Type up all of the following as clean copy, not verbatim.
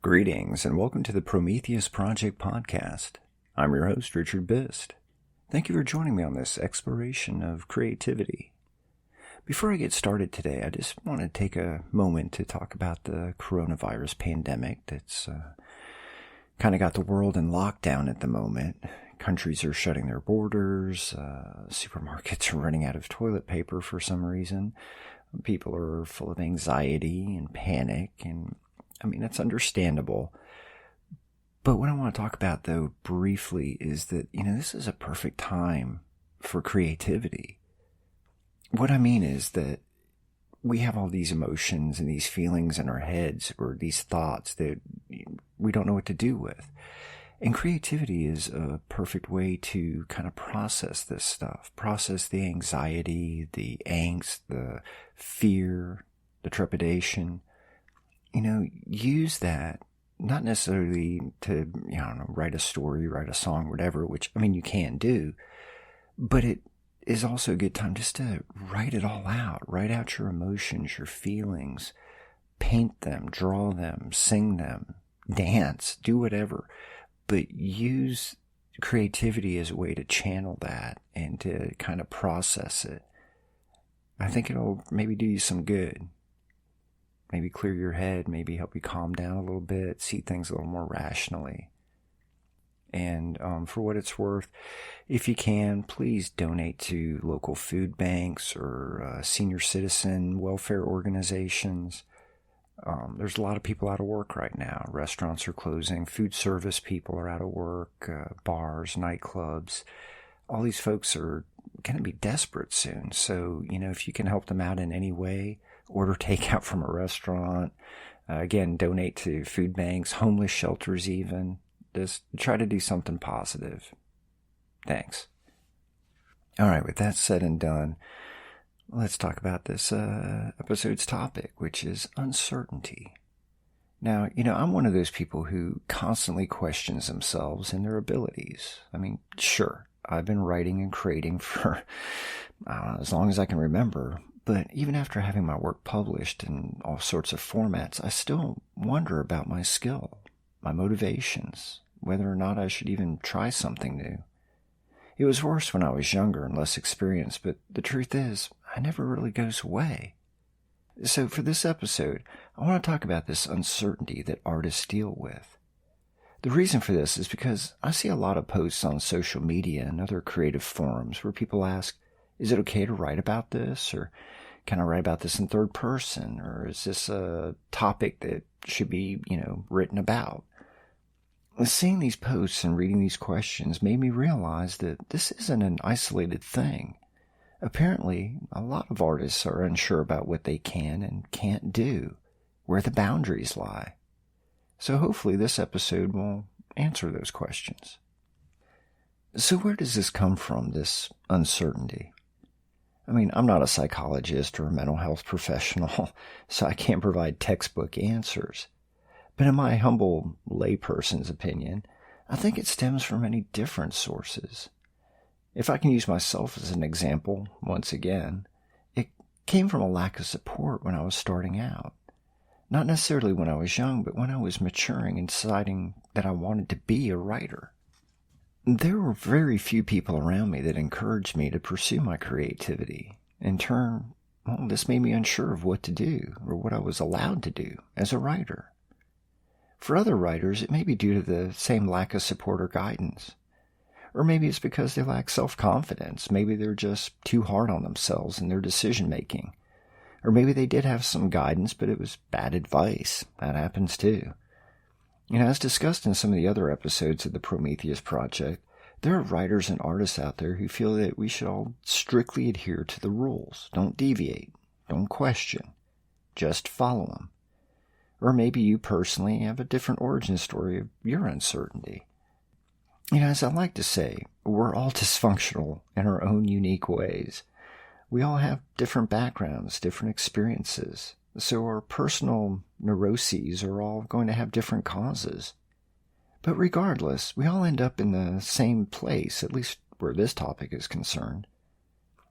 Greetings and welcome to the Prometheus Project podcast. I'm your host, Richard Bist. Thank you for joining me on this exploration of creativity. Before I get started today, I just want to take a moment to talk about the coronavirus pandemic that's kind of got the world in lockdown at the moment. Countries are shutting their borders, supermarkets are running out of toilet paper for some reason. People are full of anxiety and panic, and it's understandable. But what I want to talk about, though, briefly is that, this is a perfect time for creativity. What I mean is that we have all these emotions and these feelings in our heads, or these thoughts that we don't know what to do with. And creativity is a perfect way to kind of process this stuff, process the anxiety, the angst, the fear, the trepidation. Use that, not necessarily to, write a story, write a song, whatever, which, you can do, but it is also a good time just to write it all out. Write out your emotions, your feelings, paint them, draw them, sing them, dance, do whatever, but use creativity as a way to channel that and to kind of process it. I think it'll maybe do you some good. Maybe clear your head, maybe help you calm down a little bit, see things a little more rationally. And for what it's worth, if you can, please donate to local food banks or senior citizen welfare organizations. There's a lot of people out of work right now. Restaurants are closing, food service people are out of work, bars, nightclubs. All these folks are going to be desperate soon. So, if you can help them out in any way, order takeout from a restaurant, again, donate to food banks, homeless shelters even. Just try to do something positive. Thanks. All right, with that said and done, let's talk about this episode's topic, which is uncertainty. Now, I'm one of those people who constantly questions themselves and their abilities. Sure, I've been writing and creating for as long as I can remember. But even after having my work published in all sorts of formats, I still wonder about my skill, my motivations, whether or not I should even try something new. It was worse when I was younger and less experienced, but the truth is, it never really goes away. So for this episode, I want to talk about this uncertainty that artists deal with. The reason for this is because I see a lot of posts on social media and other creative forums where people ask, is it okay to write about this? Or can I write about this in third person? Or is this a topic that should be, written about? Seeing these posts and reading these questions made me realize that this isn't an isolated thing. Apparently, a lot of artists are unsure about what they can and can't do, where the boundaries lie. So hopefully this episode will answer those questions. So where does this come from, this uncertainty? I'm not a psychologist or a mental health professional, so I can't provide textbook answers. But in my humble layperson's opinion, I think it stems from many different sources. If I can use myself as an example, once again, it came from a lack of support when I was starting out. Not necessarily when I was young, but when I was maturing and deciding that I wanted to be a writer. There were very few people around me that encouraged me to pursue my creativity. In turn, this made me unsure of what to do or what I was allowed to do as a writer. For other writers, it may be due to the same lack of support or guidance. Or maybe it's because they lack self-confidence. Maybe they're just too hard on themselves in their decision-making. Or maybe they did have some guidance, but it was bad advice. That happens too. As discussed in some of the other episodes of the Prometheus Project, there are writers and artists out there who feel that we should all strictly adhere to the rules. Don't deviate. Don't question. Just follow them. Or maybe you personally have a different origin story of your uncertainty. As I like to say, we're all dysfunctional in our own unique ways. We all have different backgrounds, different experiences. So our personal neuroses are all going to have different causes. But regardless, we all end up in the same place, at least where this topic is concerned.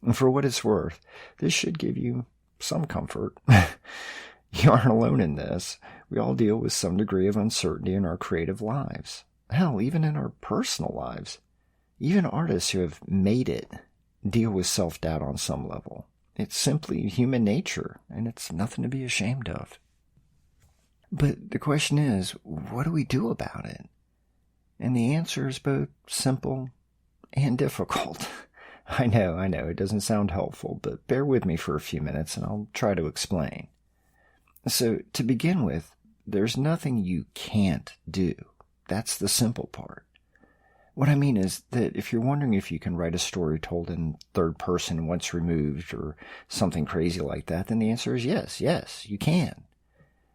And for what it's worth, this should give you some comfort. You aren't alone in this. We all deal with some degree of uncertainty in our creative lives. Hell, even in our personal lives. Even artists who have made it deal with self-doubt on some level. It's simply human nature, and it's nothing to be ashamed of. But the question is, what do we do about it? And the answer is both simple and difficult. I know, it doesn't sound helpful, but bear with me for a few minutes and I'll try to explain. So, to begin with, there's nothing you can't do. That's the simple part. What I mean is that if you're wondering if you can write a story told in third person once removed or something crazy like that, then the answer is yes, you can.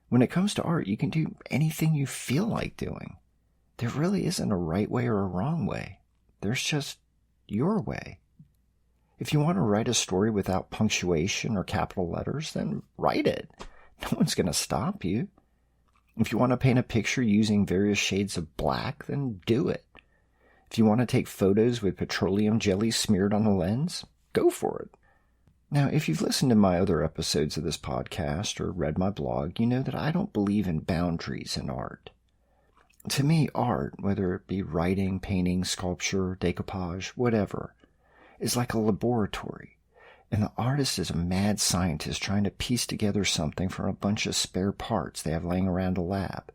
When it comes to art, you can do anything you feel like doing. There really isn't a right way or a wrong way. There's just your way. If you want to write a story without punctuation or capital letters, then write it. No one's going to stop you. If you want to paint a picture using various shades of black, then do it. If you want to take photos with petroleum jelly smeared on the lens, go for it. Now, if you've listened to my other episodes of this podcast or read my blog, you know that I don't believe in boundaries in art. To me, art, whether it be writing, painting, sculpture, decoupage, whatever, is like a laboratory, and the artist is a mad scientist trying to piece together something from a bunch of spare parts they have laying around a lab.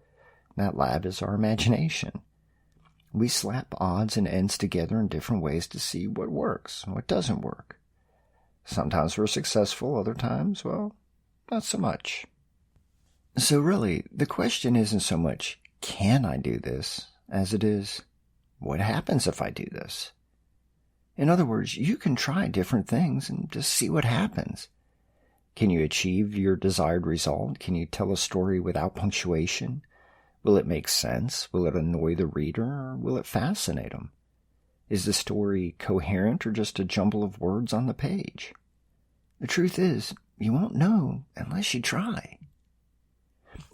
And that lab is our imagination. We slap odds and ends together in different ways to see what works and what doesn't work. Sometimes we're successful, other times, well, not so much. So really, the question isn't so much, can I do this, as it is, what happens if I do this? In other words, you can try different things and just see what happens. Can you achieve your desired result? Can you tell a story without punctuation? Will it make sense? Will it annoy the reader, or will it fascinate them? Is the story coherent or just a jumble of words on the page? The truth is, you won't know unless you try.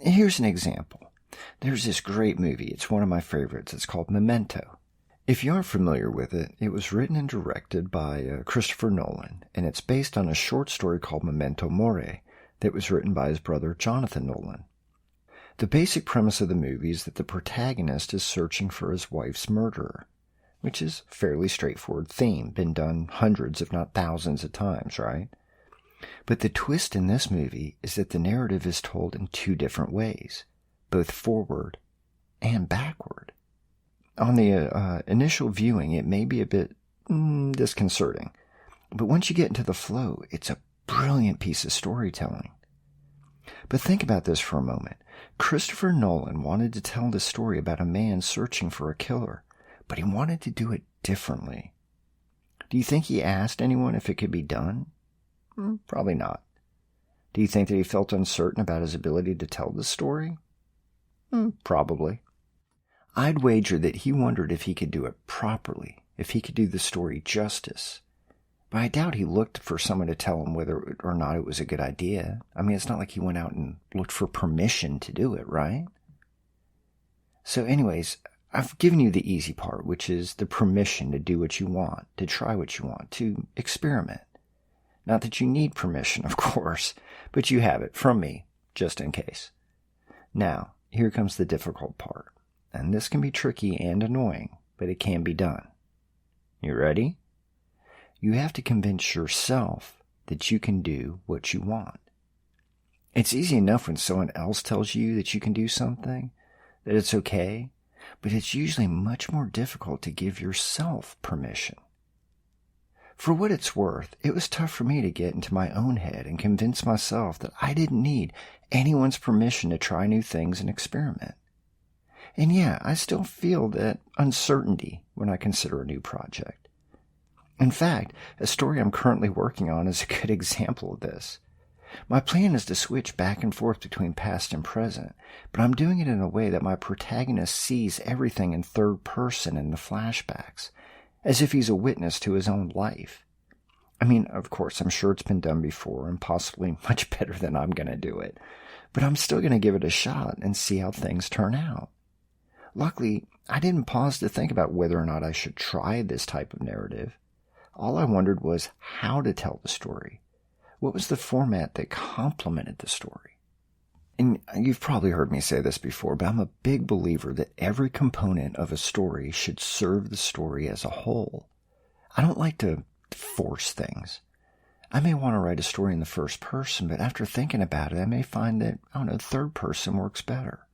Here's an example. There's this great movie. It's one of my favorites. It's called Memento. If you aren't familiar with it, it was written and directed by Christopher Nolan, and it's based on a short story called Memento Mori that was written by his brother Jonathan Nolan. The basic premise of the movie is that the protagonist is searching for his wife's murderer, which is a fairly straightforward theme, been done hundreds if not thousands of times, right? But the twist in this movie is that the narrative is told in two different ways, both forward and backward. On the initial viewing, it may be a bit disconcerting, but once you get into the flow, it's a brilliant piece of storytelling. But think about this for a moment. Christopher Nolan wanted to tell the story about a man searching for a killer, but he wanted to do it differently. Do you think he asked anyone if it could be done? Probably not. Do you think that he felt uncertain about his ability to tell the story? Probably. I'd wager that he wondered if he could do it properly, if he could do the story justice. But I doubt he looked for someone to tell him whether or not it was a good idea. I mean, it's not like he went out and looked for permission to do it, right? So anyways, I've given you the easy part, which is the permission to do what you want, to try what you want, to experiment. Not that you need permission, of course, but you have it from me, just in case. Now, here comes the difficult part. And this can be tricky and annoying, but it can be done. You ready? You have to convince yourself that you can do what you want. It's easy enough when someone else tells you that you can do something, that it's okay, but it's usually much more difficult to give yourself permission. For what it's worth, it was tough for me to get into my own head and convince myself that I didn't need anyone's permission to try new things and experiment. And yeah, I still feel that uncertainty when I consider a new project. In fact, a story I'm currently working on is a good example of this. My plan is to switch back and forth between past and present, but I'm doing it in a way that my protagonist sees everything in third person in the flashbacks, as if he's a witness to his own life. I mean, of course, I'm sure it's been done before and possibly much better than I'm going to do it, but I'm still going to give it a shot and see how things turn out. Luckily, I didn't pause to think about whether or not I should try this type of narrative. All I wondered was how to tell the story. What was the format that complemented the story? And you've probably heard me say this before, but I'm a big believer that every component of a story should serve the story as a whole. I don't like to force things. I may want to write a story in the first person, but after thinking about it, I may find that, third person works better.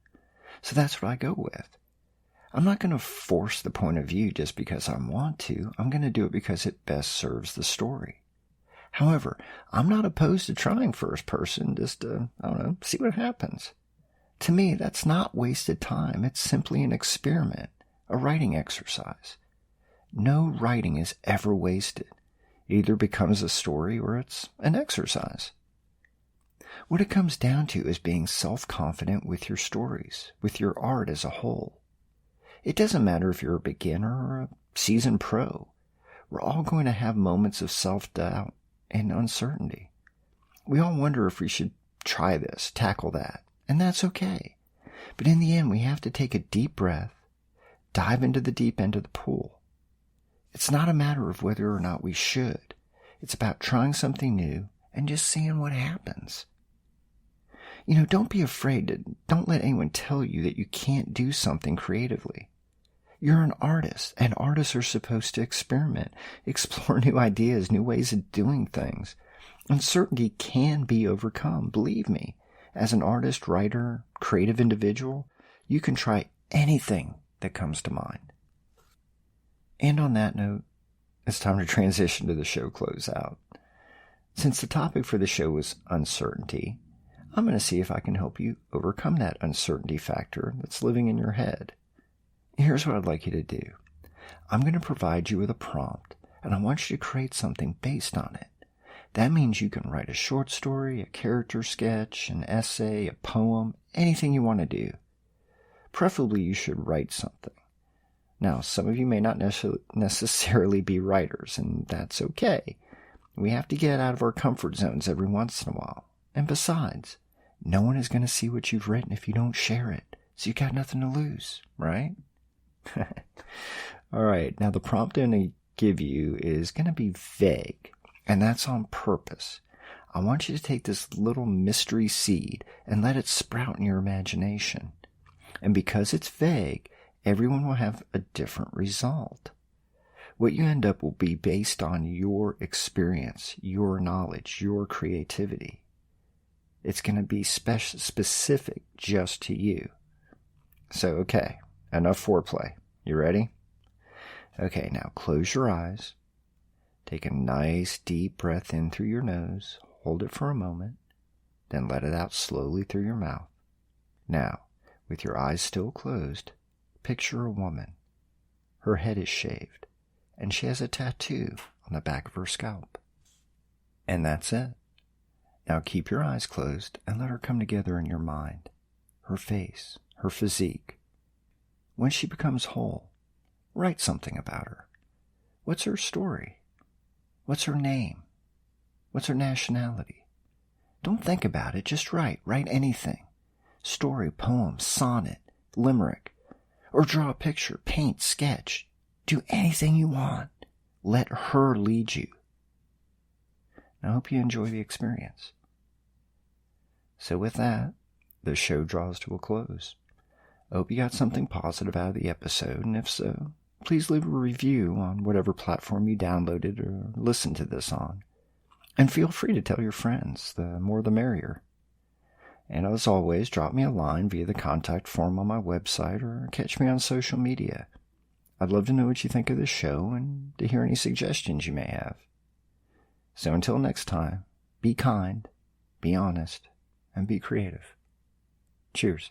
So that's what I go with. I'm not going to force the point of view just because I want to. I'm going to do it because it best serves the story. However, I'm not opposed to trying first person just to, see what happens. To me, that's not wasted time. It's simply an experiment, a writing exercise. No writing is ever wasted. It either becomes a story or it's an exercise. What it comes down to is being self-confident with your stories, with your art as a whole. It doesn't matter if you're a beginner or a seasoned pro. We're all going to have moments of self-doubt and uncertainty. We all wonder if we should try this, tackle that, and that's okay. But in the end, we have to take a deep breath, dive into the deep end of the pool. It's not a matter of whether or not we should. It's about trying something new and just seeing what happens. Don't be afraid. Don't let anyone tell you that you can't do something creatively. You're an artist, and artists are supposed to experiment, explore new ideas, new ways of doing things. Uncertainty can be overcome, believe me. As an artist, writer, creative individual, you can try anything that comes to mind. And on that note, it's time to transition to the show closeout. Since the topic for the show was uncertainty, I'm going to see if I can help you overcome that uncertainty factor that's living in your head. Here's what I'd like you to do. I'm going to provide you with a prompt, and I want you to create something based on it. That means you can write a short story, a character sketch, an essay, a poem, anything you want to do. Preferably, you should write something. Now, some of you may not necessarily be writers, and that's okay. We have to get out of our comfort zones every once in a while. And besides, no one is going to see what you've written if you don't share it, so you got nothing to lose, right? All right, now the prompt I'm going to give you is going to be vague, and that's on purpose. I want you to take this little mystery seed and let it sprout in your imagination. And because it's vague, everyone will have a different result. What you end up will be based on your experience, your knowledge, your creativity. It's going to be specific just to you. So, okay, enough foreplay. You ready? Okay, now close your eyes. Take a nice deep breath in through your nose. Hold it for a moment. Then let it out slowly through your mouth. Now, with your eyes still closed, picture a woman. Her head is shaved, and she has a tattoo on the back of her scalp. And that's it. Now keep your eyes closed and let her come together in your mind. Her face, her physique. When she becomes whole, write something about her. What's her story? What's her name? What's her nationality? Don't think about it, just write. Write anything. Story, poem, sonnet, limerick. Or draw a picture, paint, sketch. Do anything you want. Let her lead you. I hope you enjoy the experience. So with that, the show draws to a close. I hope you got something positive out of the episode, and if so, please leave a review on whatever platform you downloaded or listened to this on. And feel free to tell your friends, the more the merrier. And as always, drop me a line via the contact form on my website or catch me on social media. I'd love to know what you think of this show and to hear any suggestions you may have. So until next time, be kind, be honest, and be creative. Cheers.